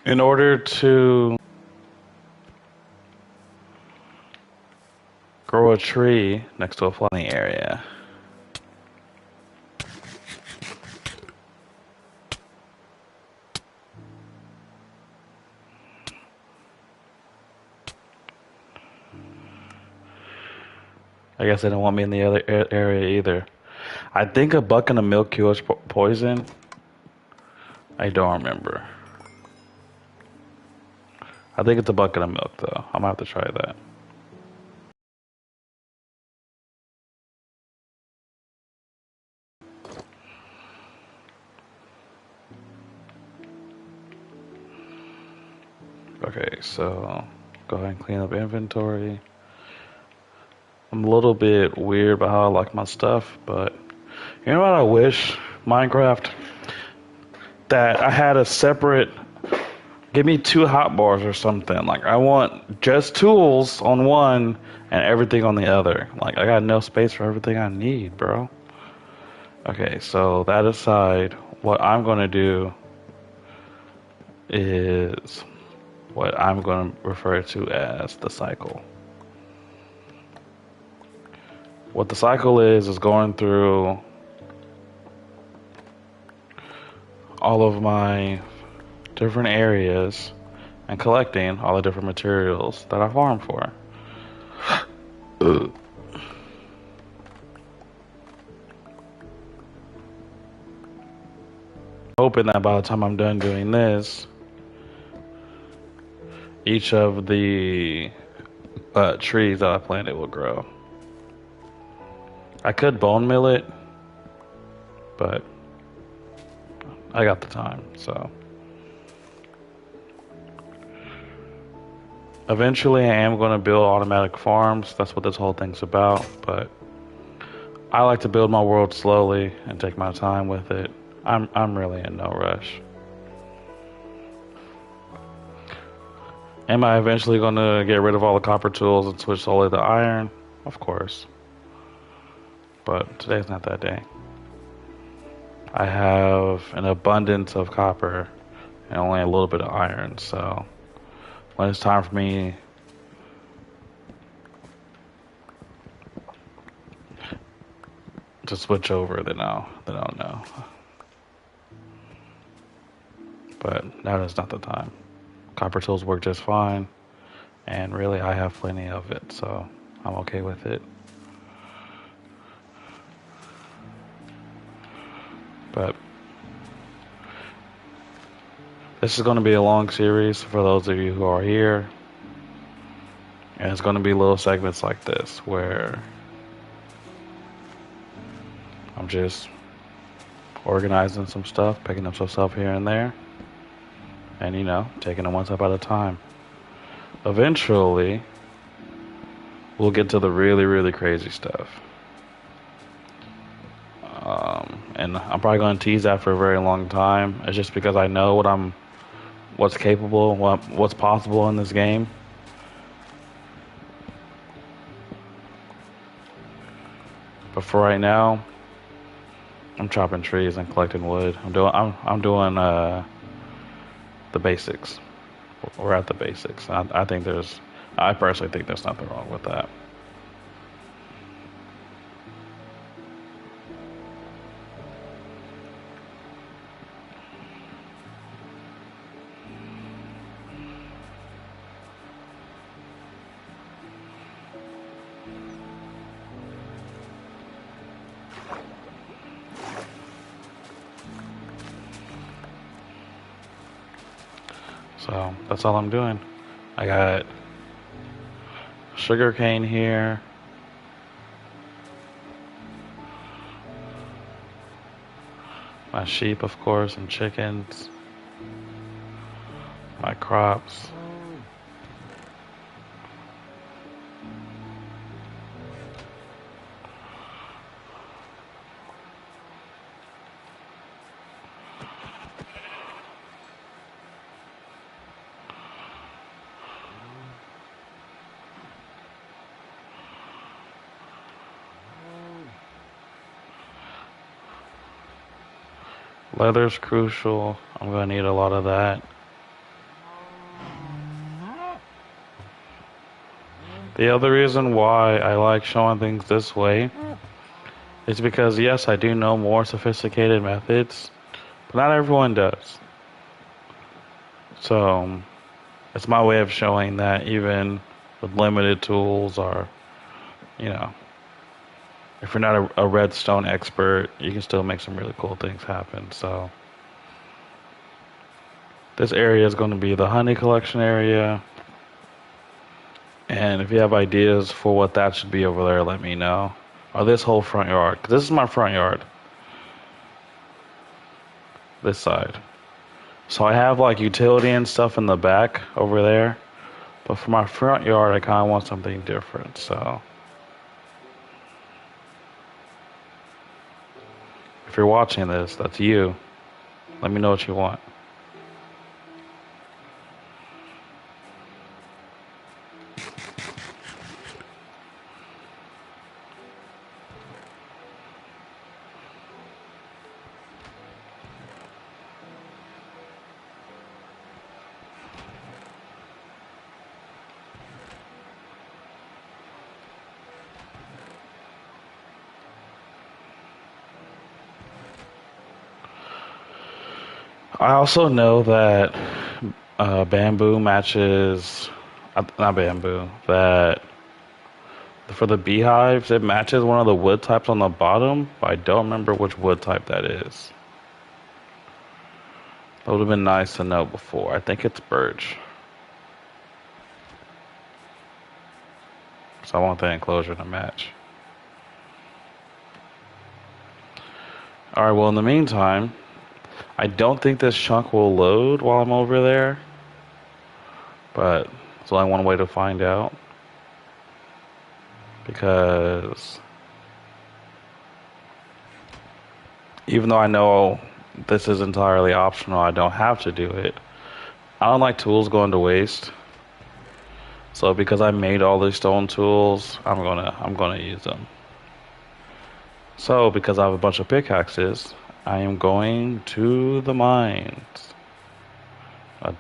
In order to grow a tree next to a flooding area, I guess they don't want me in the other area either. I think a bucket of milk cures poison. I don't remember. I think it's a bucket of milk, though. I'm gonna have to try that. Okay, so go ahead and clean up inventory. I'm a little bit weird about how I like my stuff, but you know what I wish, Minecraft? That I had a separate, give me two hotbars or something. Like, I want just tools on one and everything on the other. Like, I got no space for everything I need, bro. Okay, so that aside, what I'm gonna do is what I'm gonna refer to as the cycle. What the cycle is going through all of my different areas and collecting all the different materials that I farm for. Hoping that by the time I'm done doing this, each of the trees that I planted will grow. I could bone mill it, but I got the time, so. Eventually I am going to build automatic farms. That's what this whole thing's about, but I like to build my world slowly and take my time with it. I'm really in no rush. Am I eventually going to get rid of all the copper tools and switch solely to iron? Of course. But today's not that day. I have an abundance of copper and only a little bit of iron, so when it's time for me to switch over, then I'll know. But now is not the time. Copper tools work just fine, and really I have plenty of it, so I'm okay with it. But this is going to be a long series for those of you who are here, and it's going to be little segments like this where I'm just organizing some stuff, picking up some stuff here and there, and taking it one step at a time. Eventually, we'll get to the really, really crazy stuff. And I'm probably going to tease that for a very long time. It's just because I know what's capable, what's possible in this game. But for right now, I'm chopping trees and collecting wood. I'm doing the basics. We're at the basics. I personally think there's nothing wrong with that. So that's all I'm doing. I got sugar cane here. My sheep, of course, and chickens. My crops. Leather's crucial. I'm gonna need a lot of that. The other reason why I like showing things this way is because, yes, I do know more sophisticated methods, but not everyone does. So it's my way of showing that even with limited tools, or, you know, if you're not a redstone expert, you can still make some really cool things happen. So this area is going to be the honey collection area. And if you have ideas for what that should be over there, let me know. Or this whole front yard. 'Cause this is my front yard. This side. So I have like utility and stuff in the back over there. But for my front yard, I kind of want something different. So if you're watching this, that's you. Let me know what you want. I also know that bamboo matches, not bamboo, that for the beehives, it matches one of the wood types on the bottom, but I don't remember which wood type that is. That would have been nice to know before. I think it's birch. So I want the enclosure to match. Alright, well, in the meantime, I don't think this chunk will load while I'm over there, but there's only one way to find out. Because even though I know this is entirely optional, I don't have to do it. I don't like tools going to waste. So because I made all these stone tools, I'm gonna use them. So because I have a bunch of pickaxes, I am going to the mines. A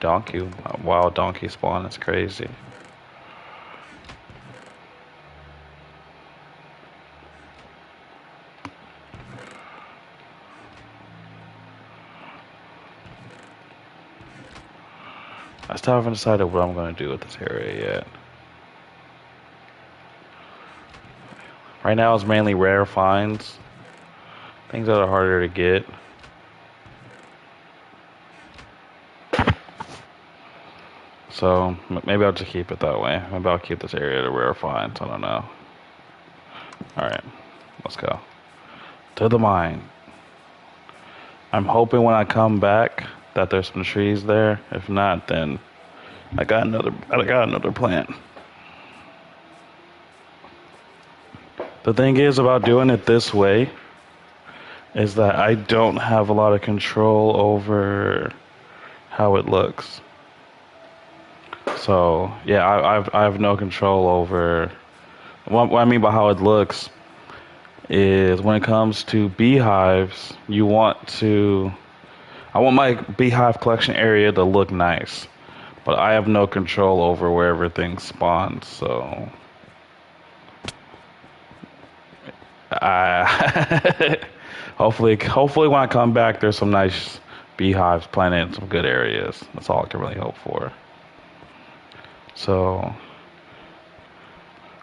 wild donkey spawn is crazy. I still haven't decided what I'm going to do with this area yet. Right now it's mainly rare finds. Things that are harder to get. So maybe I'll just keep it that way. Maybe I'll keep this area to rare finds. I don't know. Alright, let's go. To the mine. I'm hoping when I come back that there's some trees there. If not, then I got another plan. The thing is about doing it this way is that I don't have a lot of control over how it looks. So yeah, I have no control over. What I mean by how it looks is when it comes to beehives, I want my beehive collection area to look nice, but I have no control over where everything spawns. So hopefully when I come back, there's some nice beehives planted in some good areas. That's all I can really hope for. So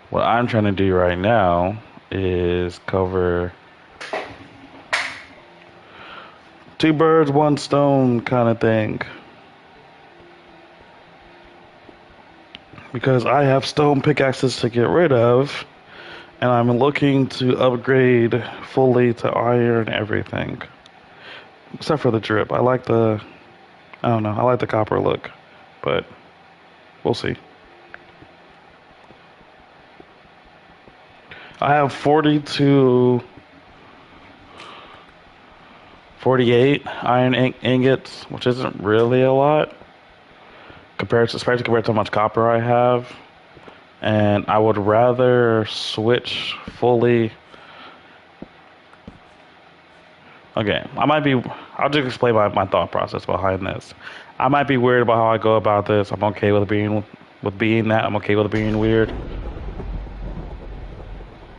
what I'm trying to do right now is cover 2 birds, 1 stone kind of thing. Because I have stone pickaxes to get rid of, and I'm looking to upgrade fully to iron everything. Except for the drip. I like the copper look, but we'll see. I have 40 to 48 iron ingots, which isn't really a lot especially compared to how much copper I have. And I would rather switch fully. Okay, I'll just explain my thought process behind this. I might be weird about how I go about this. I'm okay with being that. I'm okay with being weird.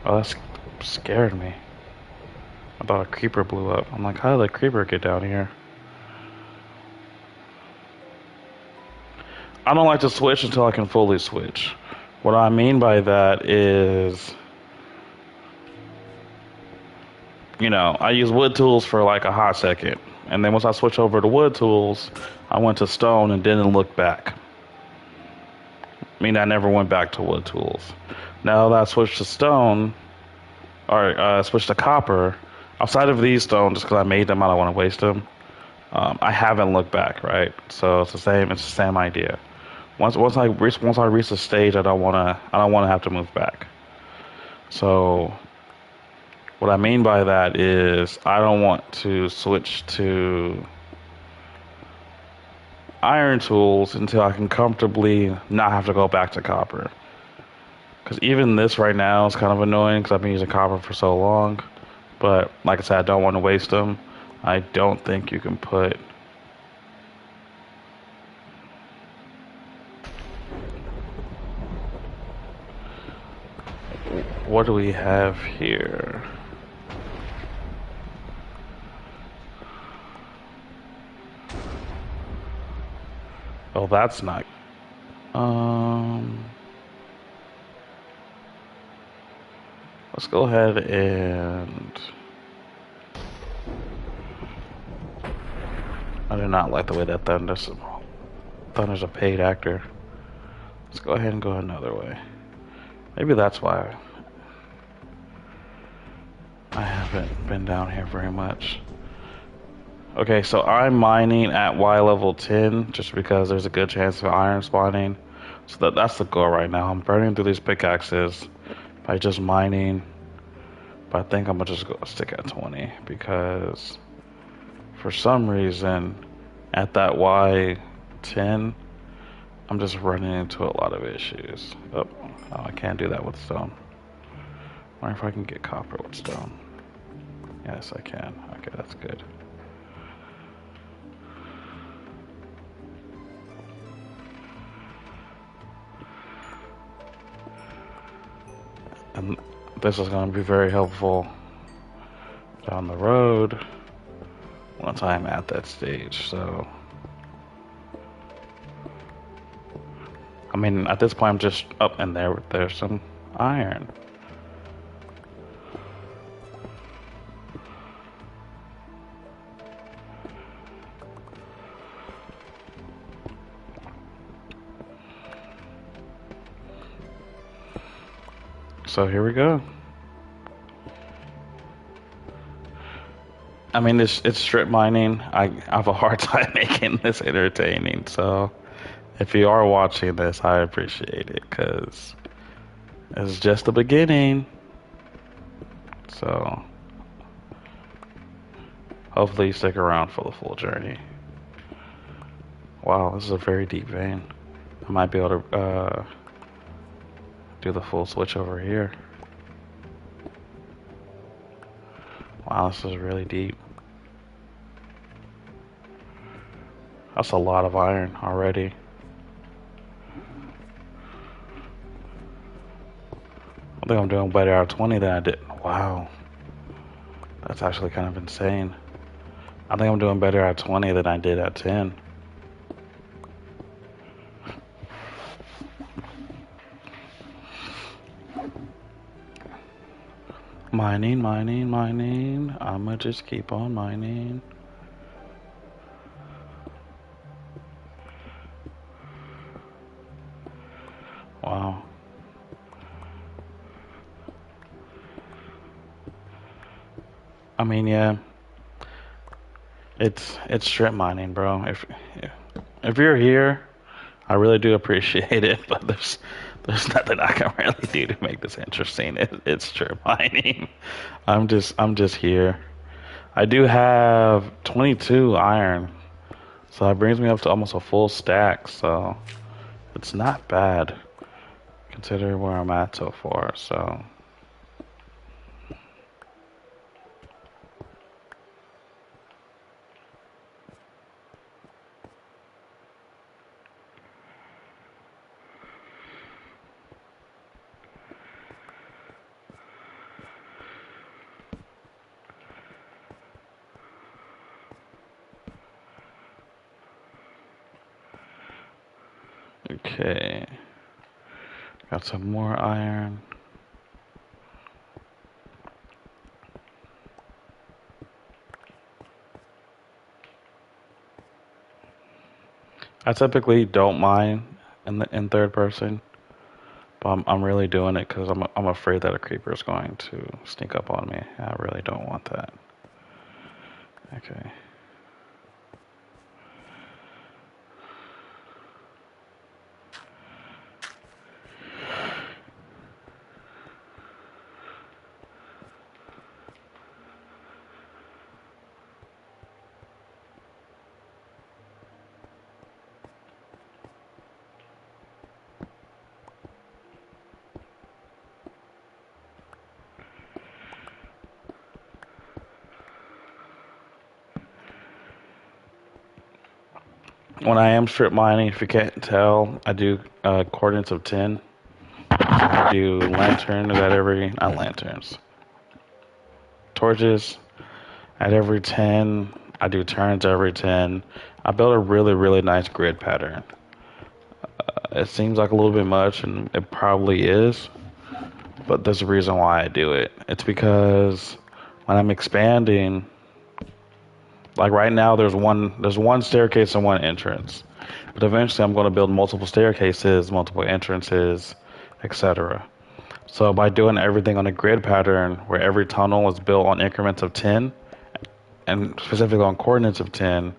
Oh, that scared me. I thought a creeper blew up. I'm like, how did the creeper get down here? I don't like to switch until I can fully switch. What I mean by that is, I use wood tools for like a hot second. And then once I switch over to wood tools, I went to stone and didn't look back. I mean, I never went back to wood tools. Now that I switched to stone, or switched to copper, outside of these stones, just because I made them, I don't want to waste them. I haven't looked back, right? So it's the same. It's the same idea. Once I reach the stage, I don't wanna have to move back. So what I mean by that is I don't want to switch to iron tools until I can comfortably not have to go back to copper. Because even this right now is kind of annoying because I've been using copper for so long. But like I said, I don't want to waste them. I don't think you can put. What do we have here? Oh, that's not. Um, let's go ahead and. I do not like the way that Thunder's a paid actor. Let's go ahead and go another way. Maybe that's why I haven't been down here very much. Okay, so I'm mining at Y level 10 just because there's a good chance of iron spawning. So that's the goal right now. I'm burning through these pickaxes by just mining. But I think I'm gonna just go stick at 20 because for some reason at that Y10 I'm just running into a lot of issues. Oh, I can't do that with stone. I wonder if I can get copper with stone. Yes, I can. Okay, that's good. And this is going to be very helpful down the road once I'm at that stage. So, I mean, at this point, I'm just up and there's some iron. So here we go. I mean, it's strip mining. I have a hard time making this entertaining. So if you are watching this, I appreciate it because it's just the beginning. So hopefully you stick around for the full journey. Wow, this is a very deep vein. I might be able to do the full switch over here. Wow, this is really deep. That's a lot of iron already. I think I'm doing better at 20 than I did. Wow. That's actually kind of insane. I think I'm doing better at 20 than I did at 10. Mining, mining, mining. I'ma just keep on mining. Wow. I mean, yeah. It's strip mining, bro. If you're here, I really do appreciate it, but there's nothing I can really do to make this interesting. It's strip mining. I'm just here. I do have 22 iron, so that brings me up to almost a full stack. So it's not bad considering where I'm at so far. So Okay. Got some more iron. I typically don't mind in third person, but I'm really doing it because I'm afraid that a creeper is going to sneak up on me. I really don't want that. Okay. When I am strip mining, if you can't tell, I do coordinates of 10. I do lanterns at every, not lanterns, torches at every 10. I do turns every 10. I built a really, really nice grid pattern. It seems like a little bit much, and it probably is, but there's a reason why I do it. It's because when I'm expanding, like right now, there's one staircase and one entrance, but eventually I'm going to build multiple staircases, multiple entrances, etc. So by doing everything on a grid pattern where every tunnel is built on increments of 10, and specifically on coordinates of 10,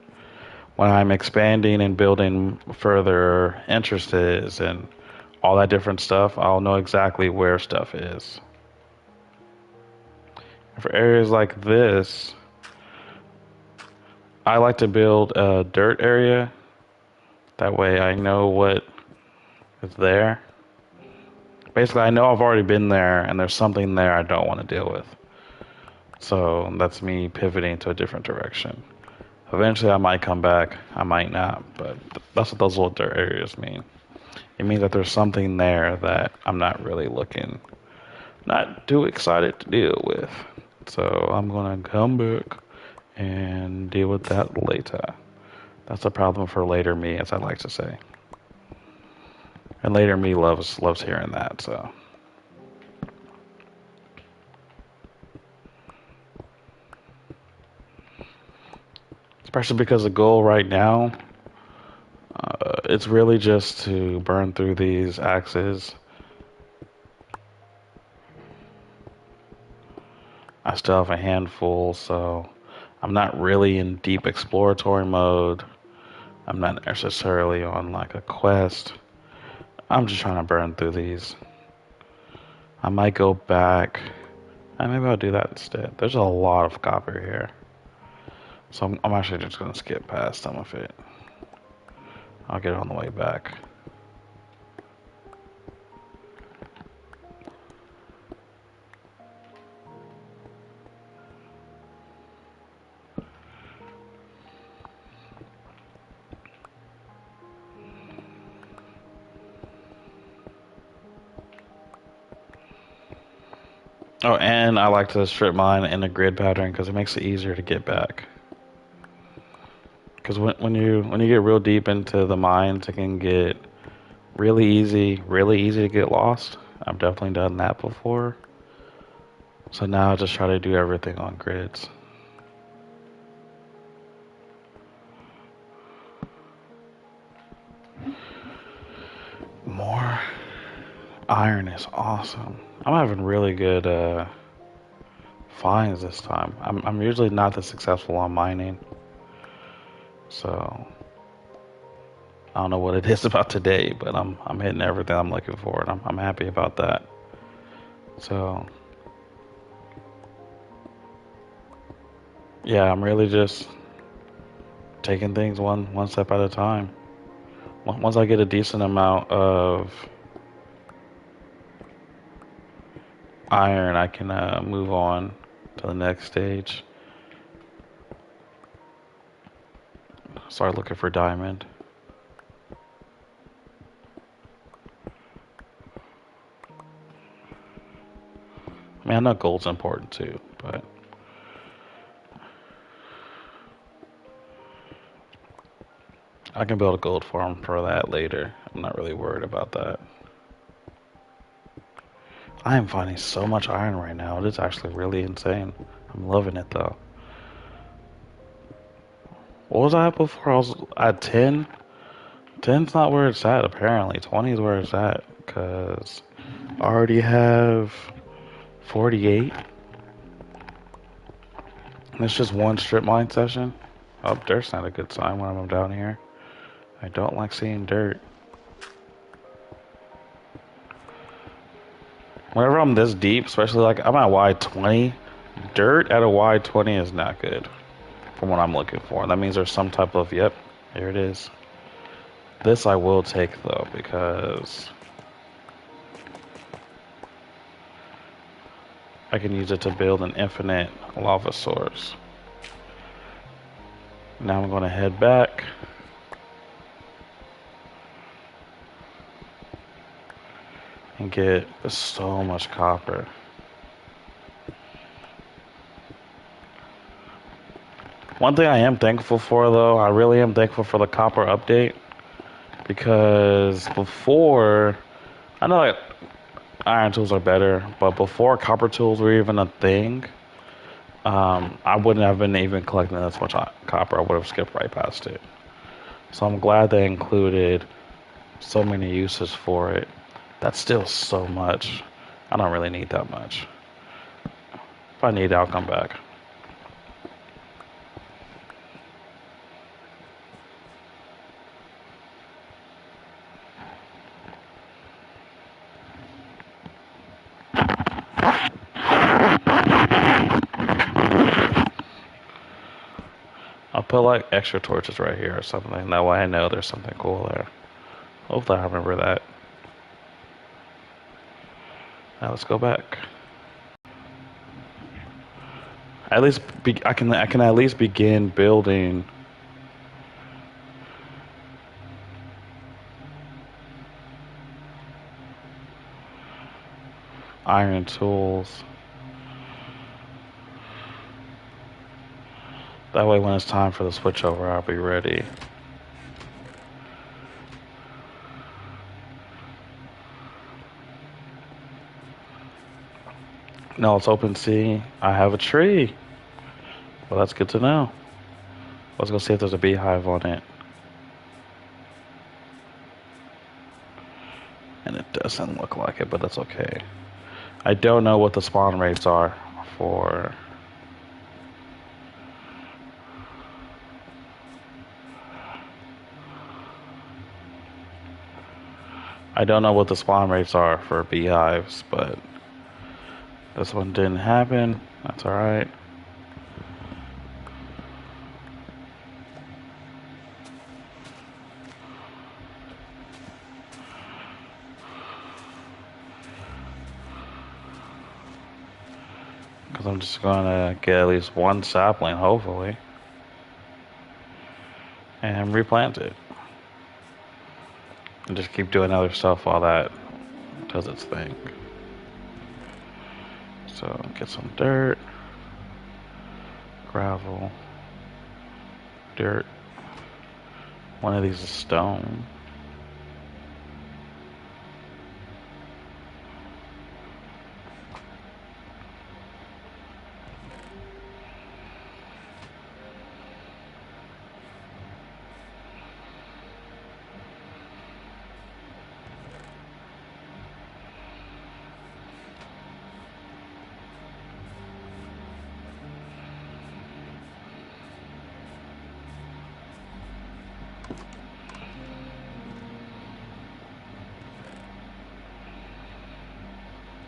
when I'm expanding and building further entrances and all that different stuff, I'll know exactly where stuff is. For areas like this, I like to build a dirt area. That way I know what is there. Basically, I know I've already been there and there's something there I don't want to deal with. So that's me pivoting to a different direction. Eventually, I might come back, I might not, but that's what those little dirt areas mean. It means that there's something there that I'm not really not too excited to deal with. So I'm gonna come back and deal with that later. That's a problem for later me, as I like to say. And later me loves hearing that. So especially because the goal right now, it's really just to burn through these axes. I still have a handful, so I'm not really in deep exploratory mode. I'm not necessarily on like a quest. I'm just trying to burn through these. I might go back. Maybe I'll do that instead. There's a lot of copper here. So I'm actually just going to skip past some of it. I'll get it on the way back. Oh, and I like to strip mine in a grid pattern because it makes it easier to get back. Because when you get real deep into the mines, it can get really easy to get lost. I've definitely done that before. So now I just try to do everything on grids. More iron is awesome. I'm having really good finds this time. I'm usually not that successful on mining. So I don't know what it is about today, but I'm hitting everything I'm looking for, and I'm happy about that. So yeah, I'm really just taking things one step at a time. Once I get a decent amount of iron, I can move on to the next stage. Start looking for diamond. I mean, I know gold's important too, but I can build a gold farm for that later. I'm not really worried about that. I am finding so much iron right now. It is actually really insane. I'm loving it though. What was I at before? I was at 10. 10's not where it's at apparently. 20 is where it's at because I already have 48. And it's just one strip mine session. Oh, dirt's not a good sign when I'm down here. I don't like seeing dirt. Whenever I'm this deep, especially like I'm at wide 20, dirt at a wide 20 is not good from what I'm looking for. That means there's some type of, yep, here it is. This I will take though because I can use it to build an infinite lava source. Now I'm going to head back. And get so much copper. One thing I am thankful for though, I really am thankful for the copper update. Because before, I know that iron tools are better, but before copper tools were even a thing, I wouldn't have been even collecting this much copper. I would have skipped right past it. So I'm glad they included so many uses for it. That's still so much. I don't really need that much. If I need it, I'll come back. I'll put like extra torches right here or something. That way I know there's something cool there. Hopefully I remember that. Now let's go back. At least I can at least begin building iron tools. That way when it's time for the switchover, I'll be ready. No, it's open sea. I have a tree. Well, that's good to know. Let's go see if there's a beehive on it. And it doesn't look like it, but that's okay. I don't know what the spawn rates are for... I don't know what the spawn rates are for beehives, but this one didn't happen. That's alright. Because I'm just gonna get at least one sapling, hopefully, and replant it. And just keep doing other stuff while that does its thing. So get some dirt, gravel, dirt. One of these is stone.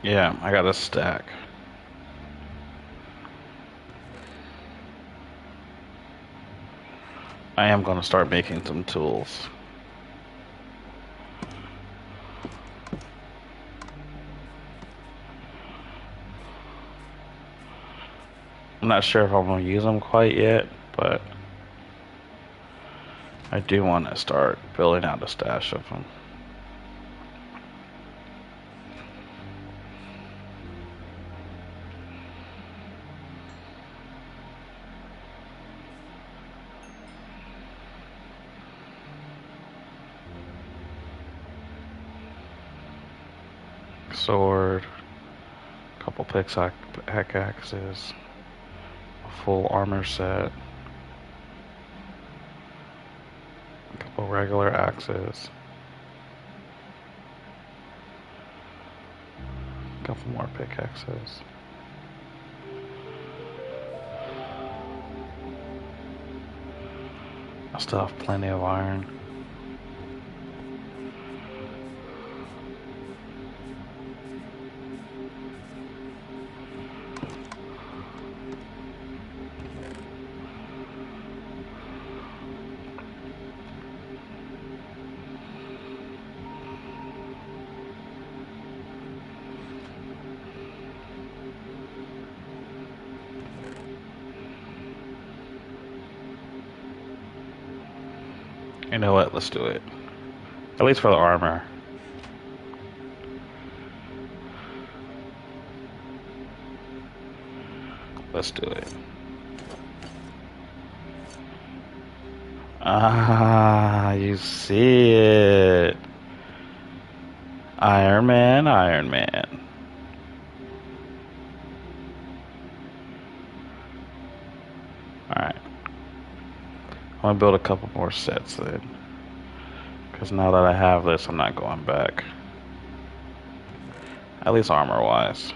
Yeah, I got a stack. I am going to start making some tools. I'm not sure if I'm going to use them quite yet, but I do want to start building out a stash of them. sword, a couple pickaxes, a full armor set, a couple regular axes, a couple more pickaxes. I still have plenty of iron. You know what? Let's do it. At least for the armor. Let's do it. Ah, you see it. Iron Man, Iron Man. Alright. I'm gonna build a couple more sets then. Because now that I have this, I'm not going back. At least armor-wise.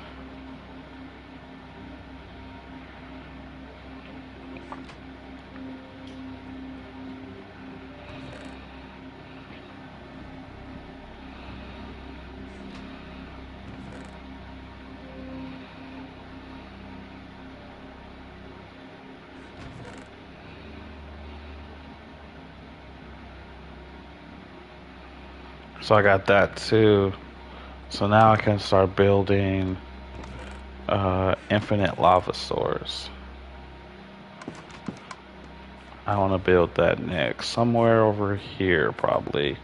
So I got that too. So now I can start building infinite lava swords. I want to build that next. Somewhere over here, probably.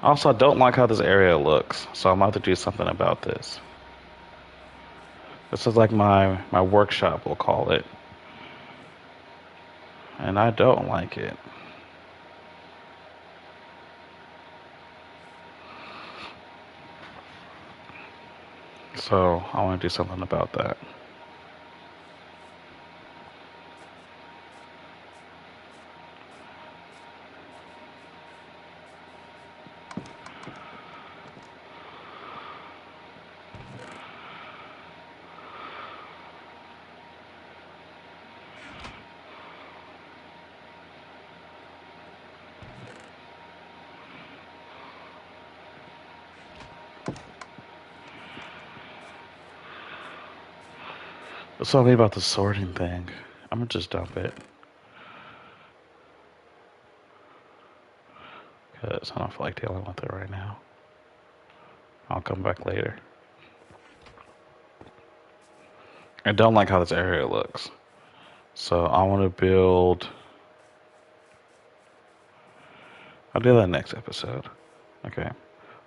Also, I don't like how this area looks, so I'm about to do something about this. This is like my workshop, we'll call it. And I don't like it. So I want to do something about that. What's all about the sorting thing? I'm gonna just dump it. Because I don't feel like dealing with it right now. I'll come back later. I don't like how this area looks. So I want to build... I'll do that next episode. Okay.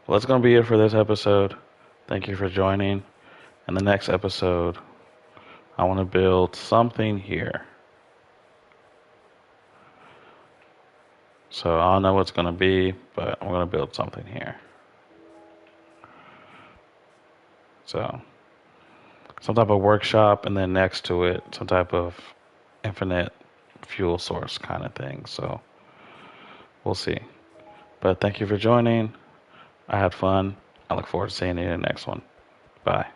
Well, that's going to be it for this episode. Thank you for joining. In the next episode, I want to build something here. So I don't know what it's going to be, but I'm going to build something here. So, some type of workshop, and then next to it, some type of infinite fuel source kind of thing. So, we'll see. But thank you for joining. I had fun. I look forward to seeing you in the next one. Bye.